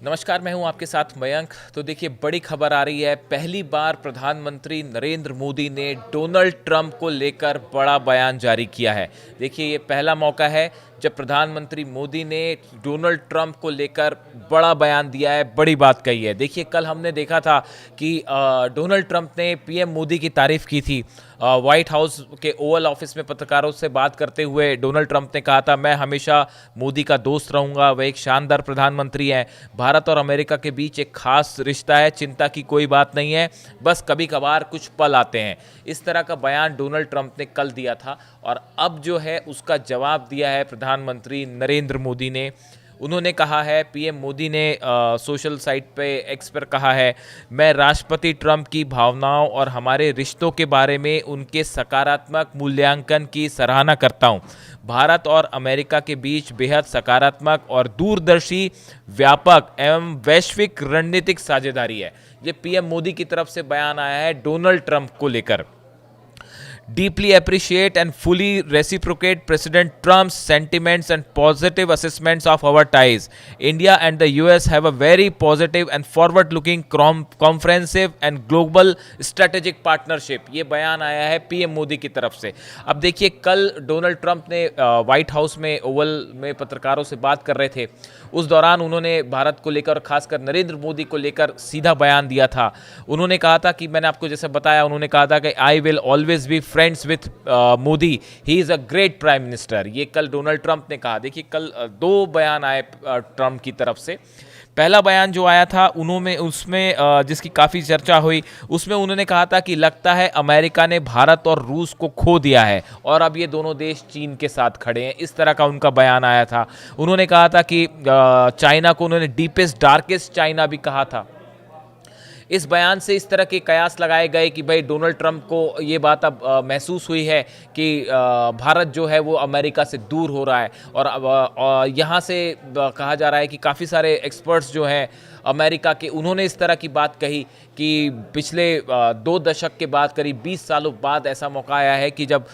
नमस्कार, मैं हूं आपके साथ मयंक। तो देखिए, बड़ी खबर आ रही है। पहली बार प्रधानमंत्री नरेंद्र मोदी ने डोनाल्ड ट्रंप को लेकर बड़ा बयान जारी किया है। देखिए, ये पहला मौका है जब प्रधानमंत्री मोदी ने डोनाल्ड ट्रंप को लेकर बड़ा बयान दिया है, बड़ी बात कही है। देखिए, कल हमने देखा था कि डोनाल्ड ट्रंप ने पीएम मोदी की तारीफ की थी। व्हाइट हाउस के ओवल ऑफिस में पत्रकारों से बात करते हुए डोनाल्ड ट्रंप ने कहा था, मैं हमेशा मोदी का दोस्त रहूंगा, वह एक शानदार प्रधानमंत्री हैं। भारत और अमेरिका के बीच एक खास रिश्ता है, चिंता की कोई बात नहीं है, बस कभी कभार कुछ पल आते हैं। इस तरह का बयान डोनाल्ड ट्रंप ने कल दिया था और अब जो है उसका जवाब दिया है प्रधानमंत्री नरेंद्र मोदी ने। उन्होंने कहा है, पीएम मोदी ने सोशल साइट पे एक्स पर कहा है, मैं राष्ट्रपति ट्रंप की भावनाओं और हमारे रिश्तों के बारे में उनके सकारात्मक मूल्यांकन की सराहना करता हूं। भारत और अमेरिका के बीच बेहद सकारात्मक और दूरदर्शी, व्यापक एवं वैश्विक रणनीतिक साझेदारी है। ये पीएम मोदी की तरफ से बयान आया है डोनाल्ड ट्रंप को लेकर। Deeply appreciate and fully reciprocate President Trump's sentiments and positive assessments of our ties. India and the US have a very positive and forward-looking, comprehensive and global strategic partnership. ये बयान आया है PM Modi की तरफ से। अब देखिए, कल डोनाल्ड ट्रंप ने व्हाइट हाउस में ओवल में पत्रकारों से बात कर रहे थे। उस दौरान उन्होंने भारत को लेकर, खासकर नरेंद्र मोदी को लेकर सीधा बयान दिया था। उन्होंने कहा था कि मैंने आपको जैसे बताया, उन्होंने कहा था कि I will always be friends with Modi, he is a great prime minister. ये कल डोनाल्ड ट्रंप ने कहा। देखिए, कल दो बयान आए ट्रंप की तरफ से। पहला बयान जो आया था उन्होंने उसमें जिसकी काफ़ी चर्चा हुई, उसमें उन्होंने कहा था कि लगता है अमेरिका ने भारत और रूस को खो दिया है और अब ये दोनों देश चीन के साथ खड़े हैं। इस तरह का उनका बयान आया था। उन्होंने कहा था कि चाइना को उन्होंने डीपेस्ट डार्केस्ट चाइना भी कहा था। इस बयान से इस तरह के कयास लगाए गए कि भाई डोनाल्ड ट्रंप को ये बात अब महसूस हुई है कि भारत जो है वो अमेरिका से दूर हो रहा है। और अब यहाँ से कहा जा रहा है कि काफ़ी सारे एक्सपर्ट्स जो हैं अमेरिका के, उन्होंने इस तरह की बात कही कि पिछले 2 दशक के बाद, करीब 20 सालों बाद ऐसा मौका आया है कि जब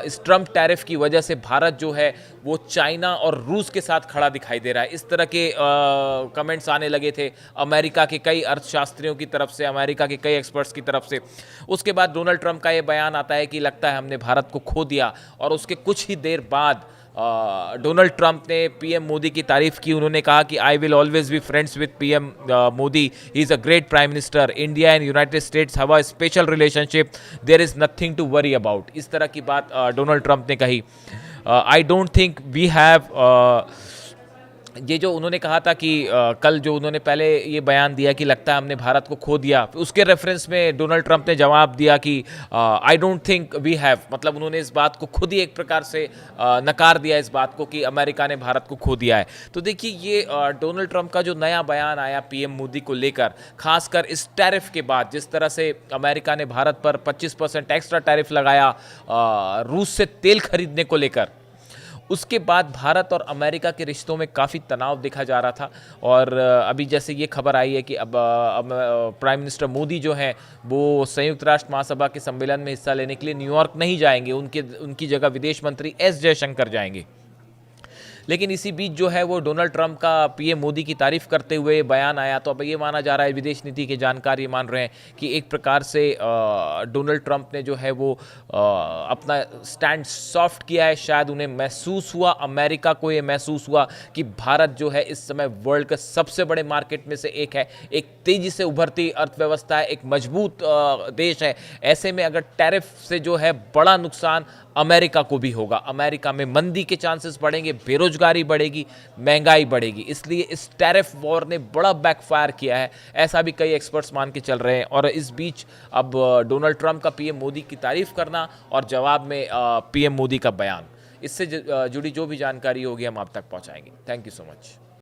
इस ट्रंप टैरिफ की वजह से भारत जो है वो चाइना और रूस के साथ खड़ा दिखाई दे रहा है। इस तरह के कमेंट्स आने लगे थे अमेरिका के कई अर्थशास्त्रियों की तरफ से, अमेरिका के कई एक्सपर्ट्स की तरफ से। उसके बाद डोनाल्ड ट्रंप का ये बयान आता है कि लगता है हमने भारत को खो दिया। और उसके कुछ ही देर बाद डोनाल्ड ट्रंप ने पीएम मोदी की तारीफ की। उन्होंने कहा कि I will always be friends with PM Modi, he is a great prime minister. India and United States have a special relationship, there is nothing to worry about. इस तरह की बात डोनाल्ड ट्रंप ने कही। I don't think we have, ये जो उन्होंने कहा था कि कल जो उन्होंने पहले ये बयान दिया कि लगता है हमने भारत को खो दिया, उसके रेफरेंस में डोनाल्ड ट्रंप ने जवाब दिया कि I don't think we have. मतलब उन्होंने इस बात को खुद ही एक प्रकार से नकार दिया, इस बात को कि अमेरिका ने भारत को खो दिया है। तो देखिए, ये डोनाल्ड ट्रंप का जो नया बयान आया पीएम मोदी को लेकर, खासकर इस टैरिफ के बाद, जिस तरह से अमेरिका ने भारत पर 25% एक्स्ट्रा टैरिफ लगाया रूस से तेल खरीदने को लेकर, उसके बाद भारत और अमेरिका के रिश्तों में काफ़ी तनाव देखा जा रहा था। और अभी जैसे ये खबर आई है कि अब प्राइम मिनिस्टर मोदी जो हैं वो संयुक्त राष्ट्र महासभा के सम्मेलन में हिस्सा लेने के लिए न्यूयॉर्क नहीं जाएंगे, उनकी जगह विदेश मंत्री एस जयशंकर जाएंगे। लेकिन इसी बीच जो है वो डोनाल्ड ट्रंप का पीएम मोदी की तारीफ करते हुए बयान आया। तो अब ये माना जा रहा है, विदेश नीति के जानकार ये मान रहे हैं कि एक प्रकार से डोनाल्ड ट्रंप ने जो है वो अपना स्टैंड सॉफ्ट किया है। शायद उन्हें महसूस हुआ, अमेरिका को ये महसूस हुआ कि भारत जो है इस समय वर्ल्ड का सबसे बड़े मार्केट में से एक है, एक तेजी से उभरती अर्थव्यवस्था है, एक मजबूत देश है। ऐसे में अगर टैरिफ से जो है बड़ा नुकसान अमेरिका को भी होगा, अमेरिका में मंदी के चांसेस बढ़ेंगे, बेरोजगारी बढ़ेगी, महंगाई बढ़ेगी। इसलिए इस टैरिफ वॉर ने बड़ा बैकफायर किया है, ऐसा भी कई एक्सपर्ट्स मान के चल रहे हैं। और इस बीच अब डोनाल्ड ट्रंप का पीएम मोदी की तारीफ करना और जवाब में पीएम मोदी का बयान, इससे जुड़ी जो भी जानकारी होगी हम आप तक पहुंचाएंगे। Thank you so much.